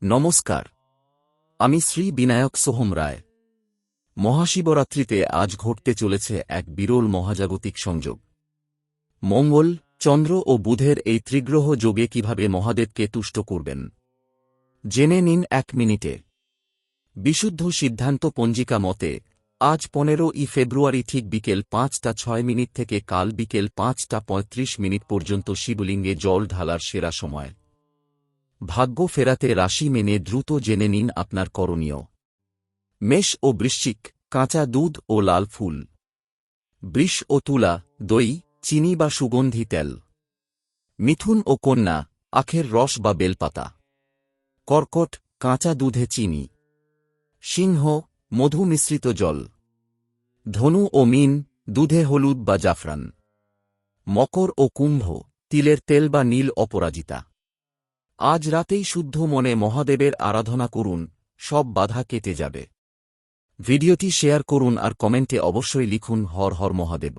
নমস্কার, আমি শ্রী বিনায়ক সোহম রায়। মহাশিবরাত্রিতে আজ ঘটতে চলেছে এক বিরল মহাজাগতিক সংযোগ। মঙ্গল, চন্দ্র ও বুধের এই ত্রিগ্রহ যোগে কিভাবে মহাদেবকে তুষ্ট করবেন জেনে নিন 1 মিনিটে। বিশুদ্ধ সিদ্ধান্ত পঞ্জিকা মতে আজ 15ই ফেব্রুয়ারি ঠিক বিকেল 5টা 6 মিনিট থেকে কাল বিকেল 5টা 35 মিনিট পর্যন্ত শিবলিঙ্গে জল ঢালার সেরা সময়। ভাগ্য ফেরাতে রাশি মেনে দ্রুত জেনে নিন আপনার করণীয়। মেষ ও বৃশ্চিক, কাঁচা দুধ ও লাল ফুল। বৃষ ও তুলা, দই, চিনি বা সুগন্ধি তেল। মিথুন ও কন্যা, আখের রস বা বেলপাতা। কর্কট, কাঁচা দুধে চিনি। সিংহ, মধু মিশ্রিত জল। ধনু ও মীন, দুধে হলুদ বা জাফরান। মকর ও কুম্ভ, তিলের তেল বা নীল অপরাজিতা। আজ রাতেই শুদ্ধ মনে মহাদেবের আরাধনা করুন, সব বাধা কেটে যাবে। ভিডিওটি শেয়ার করুন আর কমেন্টে অবশ্যই লিখুন হর হর মহাদেব।